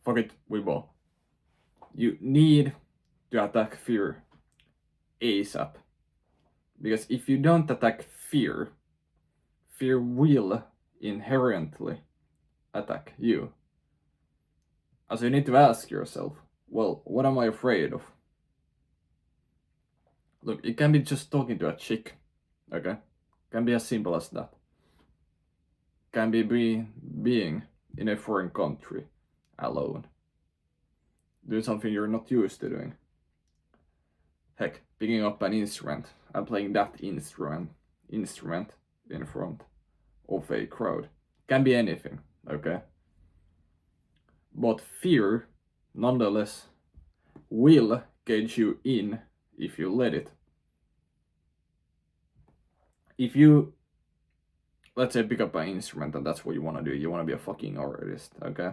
fuck it, we ball. You need to attack fear ASAP. Because if you don't attack fear, fear will inherently attack you. So you need to ask yourself, well, what am I afraid of? Look, it can be just talking to a chick, okay? Can be as simple as that. Can be being in a foreign country alone. Doing something you're not used to doing. Heck, picking up an instrument and playing that instrument in front of a crowd. Can be anything, okay? But fear, nonetheless, will cage you in if you let it. If you, let's say, pick up an instrument and that's what you want to do, you want to be a fucking artist, okay?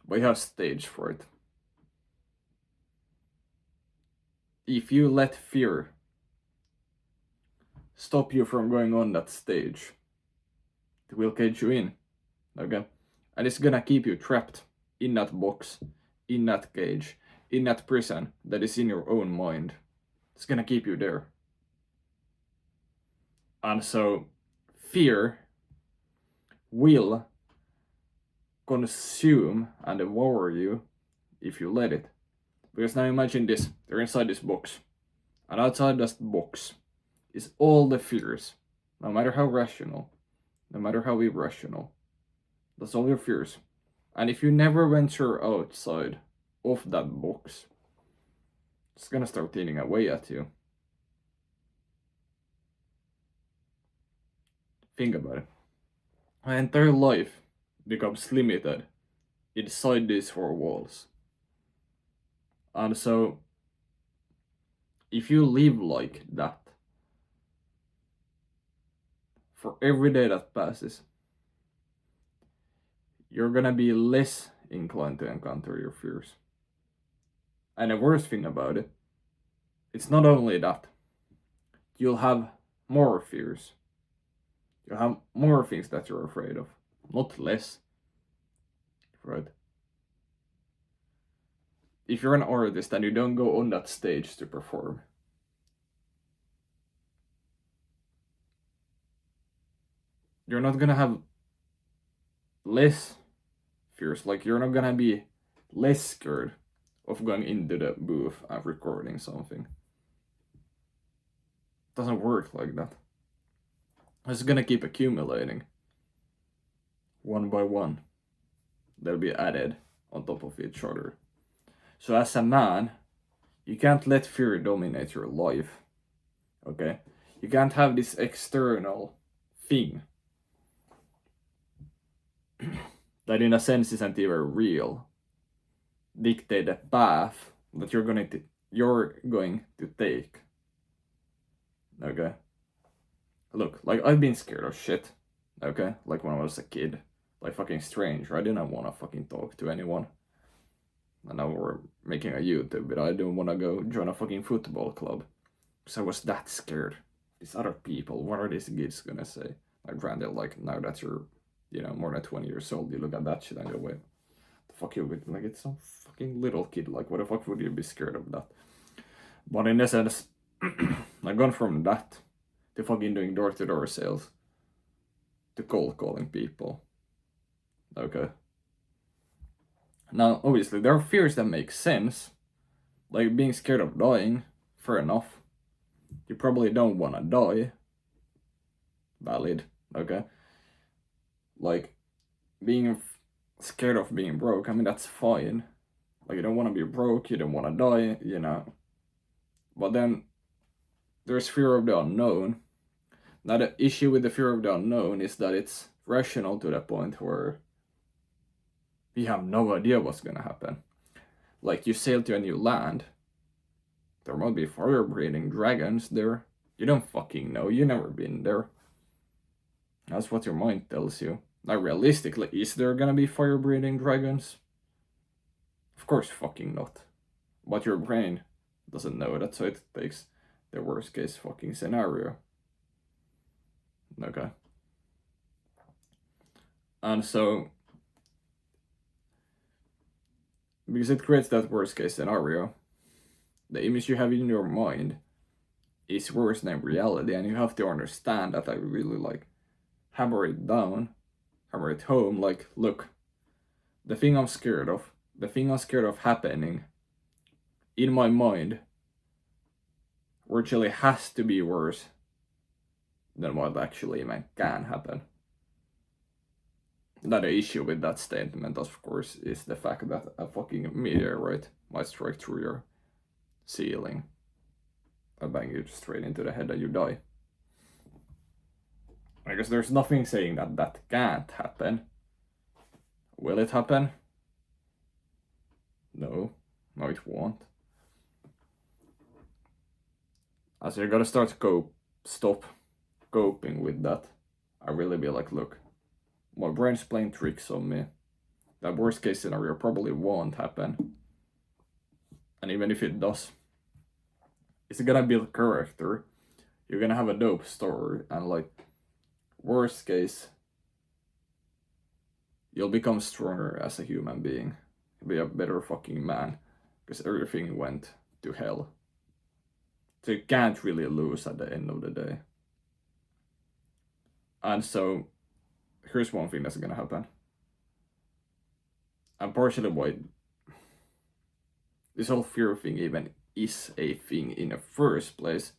But you have stage for it. If you let fear stop you from going on that stage, it will cage you in, okay? And it's gonna keep you trapped in that box, in that cage, in that prison that is in your own mind. It's gonna keep you there. And so fear will consume and devour you if you let it. Because now imagine this, you're inside this box, and outside that box is all the fears, no matter how rational, no matter how irrational. That's all your fears. And if you never venture outside of that box, it's gonna start eating away at you. Think about it. My entire life becomes limited inside these four walls. And so, if you live like that, for every day that passes, you're gonna be less inclined to encounter your fears. And the worst thing about it, it's not only that. You'll have more fears. You'll have more things that you're afraid of, not less. Right? If you're an artist and you don't go on that stage to perform, you're not gonna have less fears. Like, you're not gonna be less scared of going into the booth and recording something. It doesn't work like that. It's gonna keep accumulating. One by one. They'll be added on top of each other. So as a man, you can't let fear dominate your life. Okay? You can't have this external thing that in a sense isn't even real dictate the path that you're going to take. Okay? Look, like, I've been scared of shit. Okay? Like when I was a kid. Like fucking strange. I didn't want to fucking talk to anyone. And now we're making a YouTube, but I didn't want to go join a fucking football club. Because I was that scared. These other people, what are these kids gonna say? Like, granted, like, now that you're, more than 20 years old, you look at that shit and go, wait, the fuck you with? Like, it's some fucking little kid. Like, what the fuck would you be scared of that? But in essence, I've gone from that to fucking doing door-to-door sales to cold calling people. Okay. Now, obviously, there are fears that make sense. Like being scared of dying, fair enough. You probably don't want to die. Valid, okay? Like, being scared of being broke, I mean, that's fine. Like, you don't want to be broke, you don't want to die, But then, there's fear of the unknown. Now, the issue with the fear of the unknown is that it's rational to the point where we have no idea what's gonna happen. Like, you sail to a new land, there might be fire-breathing dragons there. You don't fucking know, you've never been there. That's what your mind tells you. Now, realistically, is there gonna be fire-breathing dragons? Of course fucking not. But your brain doesn't know that, so it takes the worst-case fucking scenario. Okay. And so, because it creates that worst case scenario. The image you have in your mind is worse than reality, and you have to understand that. I really like hammer it down, hammer it home, like, look, the thing I'm scared of happening in my mind virtually has to be worse than what actually even can happen. Now the issue with that statement, of course, is the fact that a fucking meteorite might strike through your ceiling and bang you straight into the head and you die. I guess there's nothing saying that that can't happen. Will it happen? No, it won't. So you gotta stop coping with that. I really be like, look, my brain's playing tricks on me. That worst case scenario probably won't happen. And even if it does, it's gonna build character. You're gonna have a dope story, and like, worst case, you'll become stronger as a human being. You'll be a better fucking man, because everything went to hell. So you can't really lose at the end of the day. And so, here's one thing that's gonna happen. And partially why this whole fear thing even is a thing in the first place,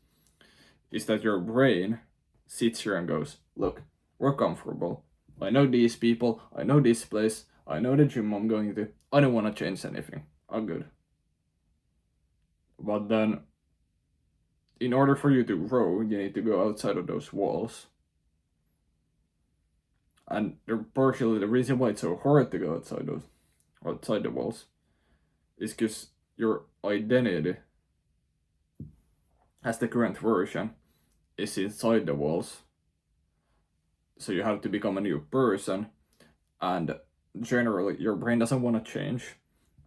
is that your brain sits here and goes, look, we're comfortable. I know these people, I know this place, I know the gym I'm going to, I don't want to change anything. I'm good. But then, in order for you to grow, you need to go outside of those walls. And partially the reason why it's so hard to go outside the walls is because your identity as the current version is inside the walls. So you have to become a new person, and generally your brain doesn't want to change.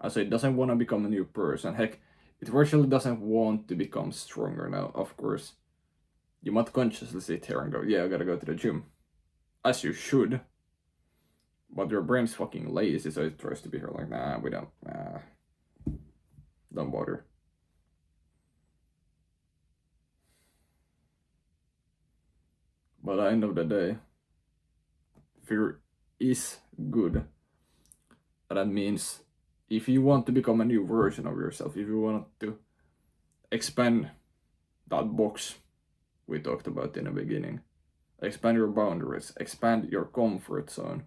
So it doesn't want to become a new person. Heck, it virtually doesn't want to become stronger now, of course. You might consciously sit here and go, yeah, I gotta go to the gym. As you should. But your brain's fucking lazy, so it tries to be here like, nah, we don't, don't bother. But at the end of the day, fear is good. And that means if you want to become a new version of yourself, if you want to expand that box we talked about in the beginning, expand your boundaries, expand your comfort zone,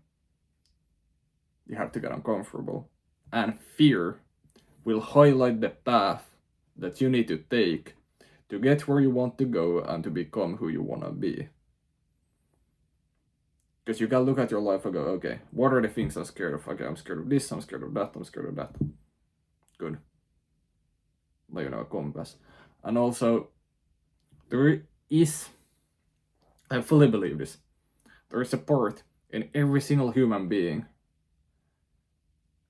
you have to get uncomfortable. And fear will highlight the path that you need to take to get where you want to go and to become who you want to be. Because you can look at your life and go, okay, what are the things I'm scared of? Okay, I'm scared of this, I'm scared of that, I'm scared of that. Good. Like, a compass. And also, there is, I fully believe this, there is a part in every single human being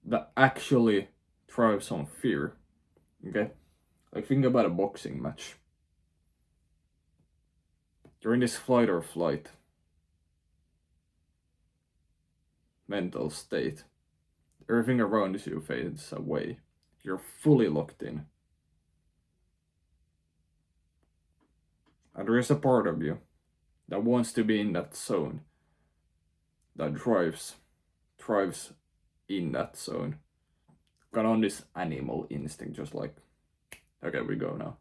that actually thrives on fear. Okay? Like, think about a boxing match. You're in this fight or flight mental state. Everything around you fades away. You're fully locked in. And there is a part of you that wants to be in that zone, that thrives in that zone. Got on this animal instinct, just like, okay, we go now.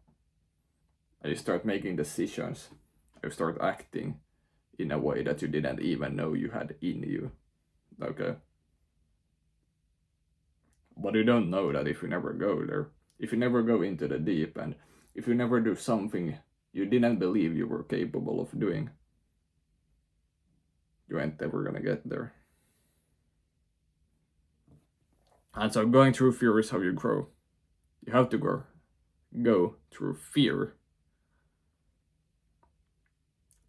And you start making decisions. You start acting in a way that you didn't even know you had in you. Okay? But you don't know that if you never go there. If you never go into the deep end. If you never do something you didn't believe you were capable of doing. You ain't ever gonna get there. And so going through fear is how you grow. You have to go through fear.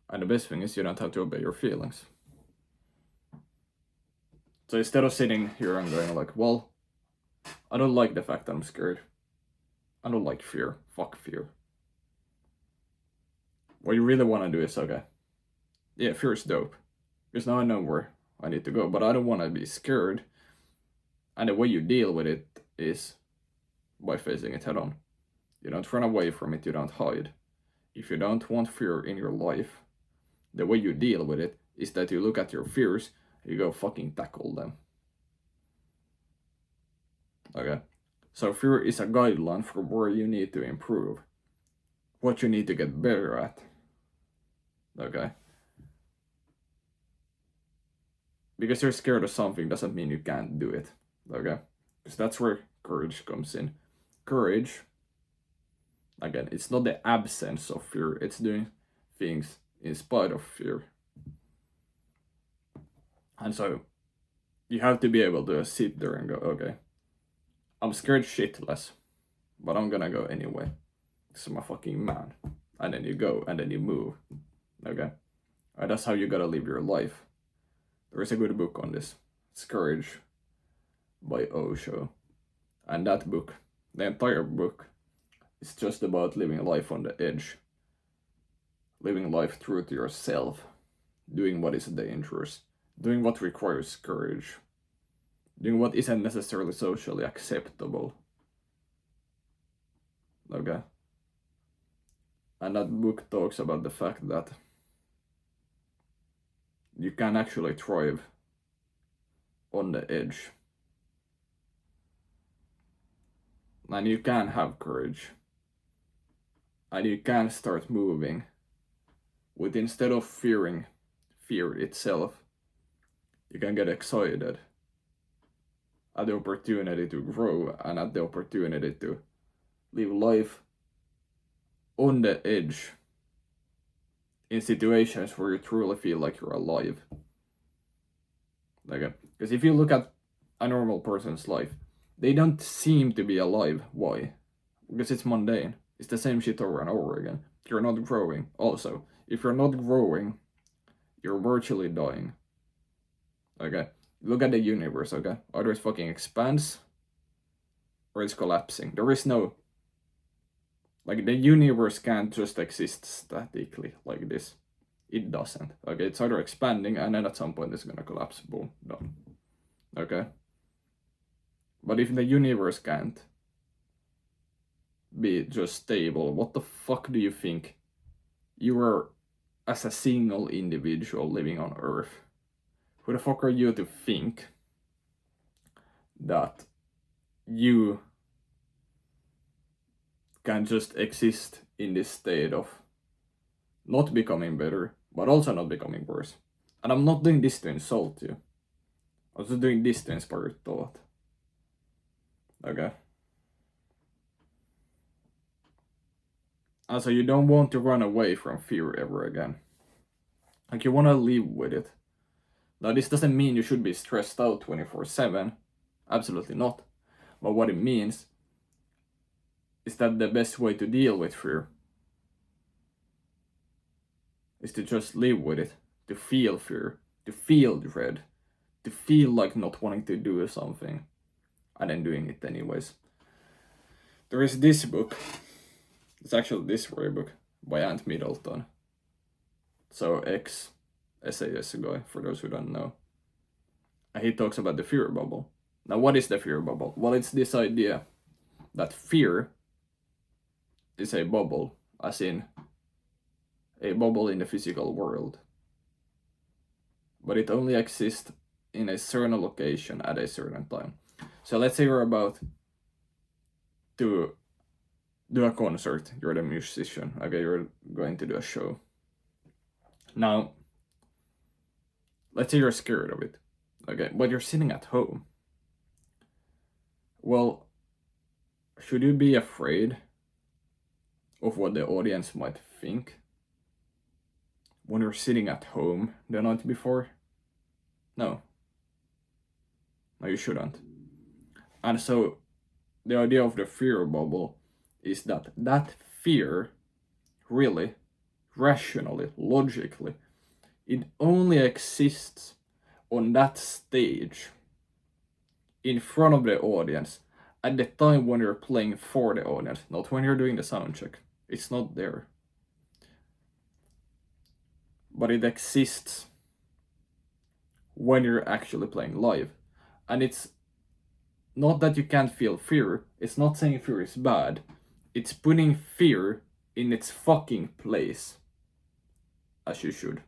And the best thing is you don't have to obey your feelings. So instead of sitting here and going like, well, I don't like the fact that I'm scared. I don't like fear. Fuck fear. What you really want to do is, okay, yeah, fear is dope. Because now I know where I need to go, but I don't want to be scared. And the way you deal with it is by facing it head on. You don't run away from it, you don't hide. If you don't want fear in your life, the way you deal with it is that you look at your fears, you go fucking tackle them. Okay? So fear is a guideline for where you need to improve, what you need to get better at. Okay? Because you're scared of something doesn't mean you can't do it. Okay? Because that's where courage comes in. Courage, again, it's not the absence of fear, it's doing things in spite of fear. And so you have to be able to sit there and go, okay, I'm scared shitless, but I'm gonna go anyway. Because I'm a fucking man. And then you go, and then you move. Okay? And that's how you gotta live your life. There is a good book on this. It's Courage by Osho. And that book, the entire book, is just about living life on the edge. Living life true to yourself. Doing what is dangerous. Doing what requires courage. Doing what isn't necessarily socially acceptable. Okay? And that book talks about the fact that you can actually thrive on the edge. And you can have courage. And you can start moving with, instead of fearing fear itself, you can get excited at the opportunity to grow and at the opportunity to live life on the edge in situations where you truly feel like you're alive. Okay? Because if you look at a normal person's life, they don't seem to be alive. Why? Because it's mundane. It's the same shit over and over again. You're not growing. Also, if you're not growing, you're virtually dying. Okay? Look at the universe, okay? Either it fucking expands or it's collapsing. There is no... Like, the universe can't just exist statically like this. It doesn't. Okay? It's either expanding and then at some point it's gonna collapse. Boom. Done. Okay? But if the universe can't be just stable, what the fuck do you think you are as a single individual living on Earth? Who the fuck are you to think that you can just exist in this state of not becoming better, but also not becoming worse? And I'm not doing this to insult you. I'm just doing this to inspire thought. Okay? And so you don't want to run away from fear ever again. Like, you want to live with it. Now, this doesn't mean you should be stressed out 24/7. Absolutely not. But what it means is that the best way to deal with fear is to just live with it, to feel fear, to feel dread, to feel like not wanting to do something, and then doing it anyways. There is this book, it's actually this very book, by Ant Middleton. So ex-SAS guy, for those who don't know. And he talks about the fear bubble. Now, what is the fear bubble? Well, it's this idea that fear is a bubble, as in a bubble in the physical world. But it only exists in a certain location at a certain time. So let's say you're about to do a concert, you're the musician, okay, you're going to do a show. Now, let's say you're scared of it, okay, but you're sitting at home. Well, should you be afraid of what the audience might think when you're sitting at home the night before? No. No, you shouldn't. And so the idea of the fear bubble is that that fear, really, rationally, logically, it only exists on that stage in front of the audience at the time when you're playing for the audience, not when you're doing the sound check. It's not there. But it exists when you're actually playing live. And it's not that you can't feel fear, it's not saying fear is bad, it's putting fear in its fucking place, as you should.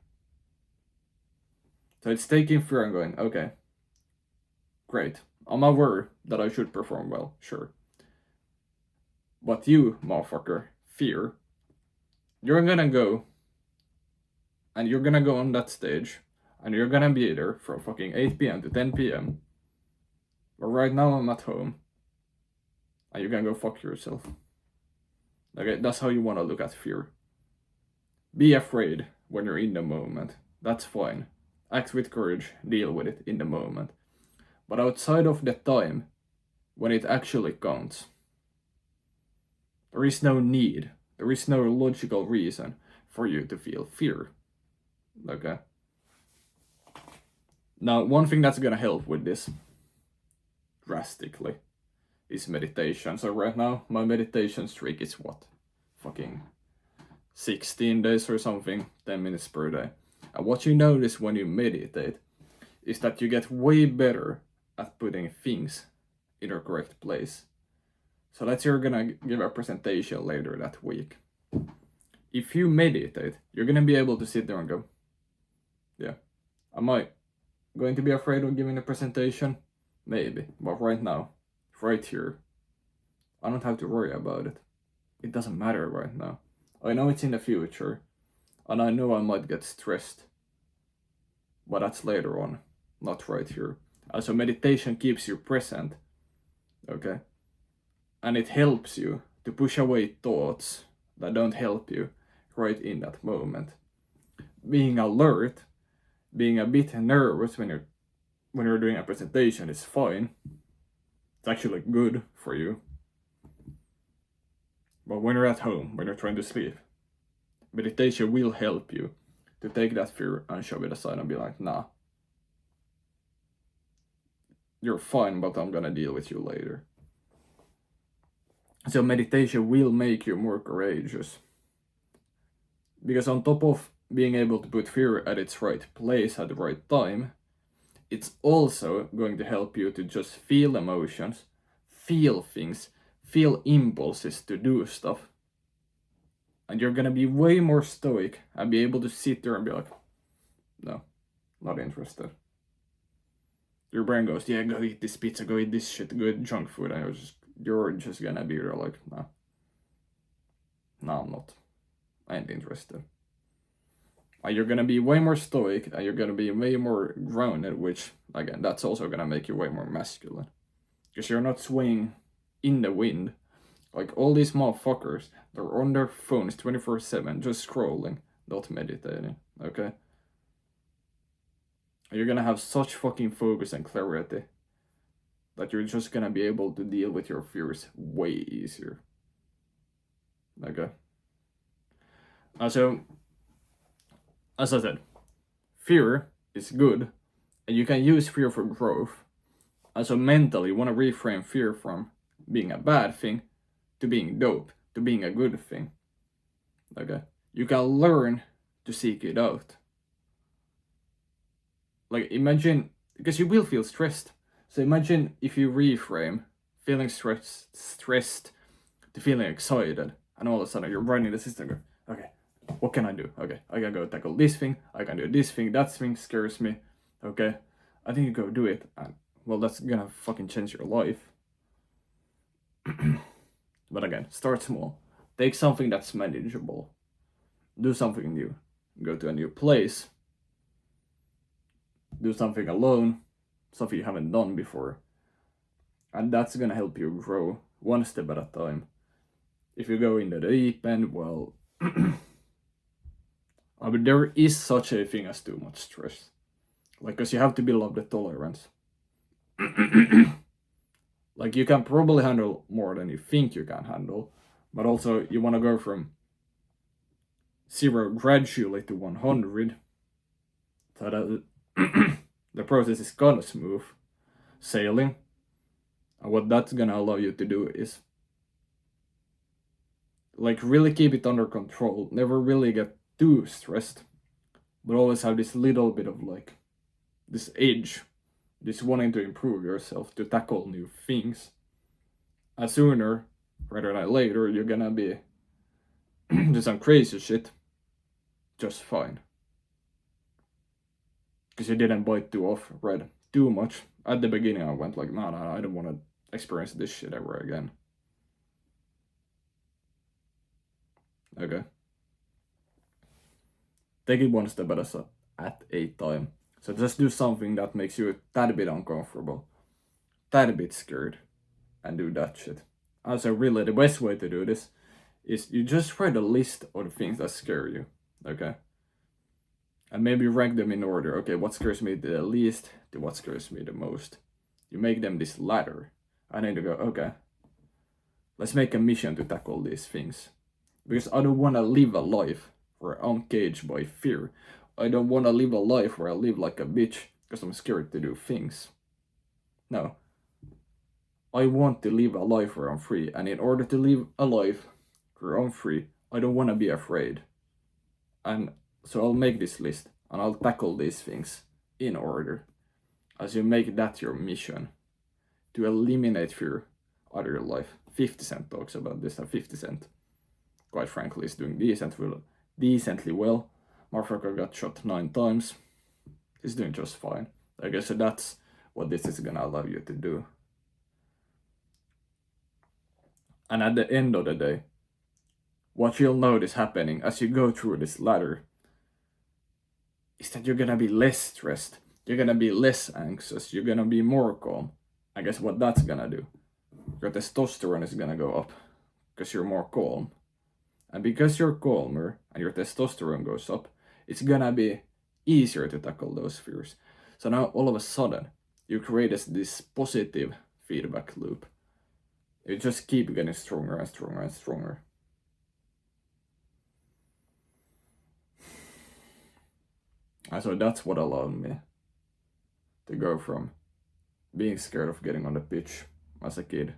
So it's taking fear and going, okay, great, I'm aware that I should perform well, sure. But you, motherfucker, fear, you're gonna go, and you're gonna go on that stage, and you're gonna be there from fucking 8 p.m. to 10 p.m. But right now I'm at home, and you're gonna go fuck yourself. Okay, that's how you wanna look at fear. Be afraid when you're in the moment. That's fine. Act with courage, deal with it in the moment. But outside of the time, when it actually counts, there is no need, there is no logical reason for you to feel fear. Okay? Now, one thing that's gonna help with this drastically is meditation. So right now, my meditation streak is what? Fucking 16 days or something, 10 minutes per day. And what you notice when you meditate is that you get way better at putting things in their correct place. So let's say you're gonna give a presentation later that week. If you meditate, you're gonna be able to sit there and go, yeah, am I going to be afraid of giving a presentation? Maybe, but right now, right here, I don't have to worry about it. It doesn't matter right now. I know it's in the future, and I know I might get stressed, but that's later on, not right here. Also, meditation keeps you present, okay? And it helps you to push away thoughts that don't help you right in that moment. Being alert, being a bit nervous when you're doing a presentation is fine. It's actually good for you. But when you're at home, when you're trying to sleep, meditation will help you to take that fear and shove it aside and be like, nah, you're fine, but I'm gonna deal with you later. So meditation will make you more courageous. Because on top of being able to put fear at its right place at the right time, it's also going to help you to just feel emotions, feel things, feel impulses to do stuff. And you're gonna be way more stoic and be able to sit there and be like, no, not interested. Your brain goes, yeah, go eat this pizza, go eat this shit, go eat junk food, and you're just gonna be there like, no, I'm not. I ain't interested. And you're gonna be way more stoic, and you're gonna be way more grounded, which, again, that's also gonna make you way more masculine. Because you're not swaying in the wind. Like, all these motherfuckers, they're on their phones 24/7, just scrolling, not meditating, okay? And you're gonna have such fucking focus and clarity that you're just gonna be able to deal with your fears way easier. Okay? So, as I said, fear is good, and you can use fear for growth. And so mentally, you want to reframe fear from being a bad thing to being dope, to being a good thing. Okay? You can learn to seek it out. Like, imagine, because you will feel stressed. So imagine if you reframe feeling stressed to feeling excited, and all of a sudden you're running the system and go, okay, what can I do? Okay, I can go tackle this thing, I can do this thing, that thing scares me. Okay, I think you go do it, and well, that's gonna fucking change your life. But again, start small. Take something that's manageable. Do something new. Go to a new place. Do something alone. Something you haven't done before. And that's gonna help you grow one step at a time. If you go into the deep end, well, I mean, there is such a thing as too much stress. Like, because you have to build up the tolerance. Like, you can probably handle more than you think you can handle, but also you want to go from 0 gradually to 100, so that the process is kind of smooth sailing. And what that's gonna allow you to do is, like, really keep it under control, never really get too stressed, but always have this little bit of, like, this edge this wanting to improve yourself, to tackle new things, and sooner rather than later, you're gonna be do some crazy shit just fine. Because you didn't bite too off, read too much. At the beginning, I went like, no, I don't want to experience this shit ever again. Okay. Take it one step at a time. So just do something that makes you a tad bit uncomfortable, tad bit scared, and do that shit. Also, really, the best way to do this is you just write a list of the things that scare you, okay? And maybe rank them in order. Okay, what scares me the least to what scares me the most. You make them this ladder. I need to go, okay, let's make a mission to tackle these things. Because I don't want to live a life where I'm caged by fear. I don't want to live a life where I live like a bitch because I'm scared to do things. No. I want to live a life where I'm free. And in order to live a life where I'm free, I don't want to be afraid. And so I'll make this list and I'll tackle these things in order. As you make that your mission to eliminate fear out of your life. 50 Cent talks about this, and 50 Cent, quite frankly, is doing decently well. Motherfucker got shot 9 times. He's doing just fine. I guess so that's what this is gonna allow you to do. And at the end of the day, what you'll notice happening as you go through this ladder is that you're gonna be less stressed, you're gonna be less anxious, you're gonna be more calm. I guess what that's gonna do, your testosterone is gonna go up because you're more calm. And because you're calmer and your testosterone goes up, it's gonna be easier to tackle those fears. So now all of a sudden, you create this positive feedback loop. You just keep getting stronger and stronger and stronger. And so that's what allowed me to go from being scared of getting on the pitch as a kid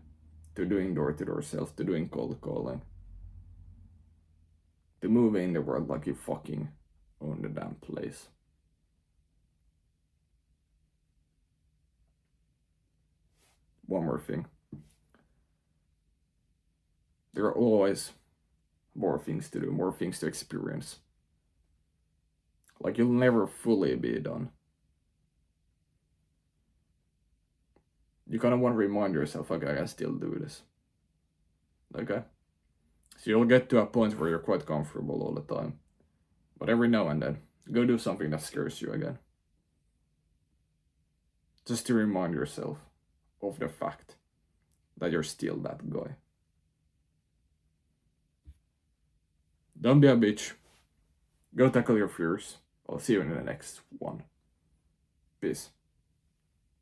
to doing door-to-door sales, to doing cold calling, to moving in the world like you fucking own the damn place. One more thing. There are always more things to do, more things to experience. Like, you'll never fully be done. You kind of want to remind yourself, okay, I can still do this. Okay? So you'll get to a point where you're quite comfortable all the time. But every now and then, go do something that scares you again. Just to remind yourself of the fact that you're still that guy. Don't be a bitch. Go tackle your fears. I'll see you in the next one. Peace.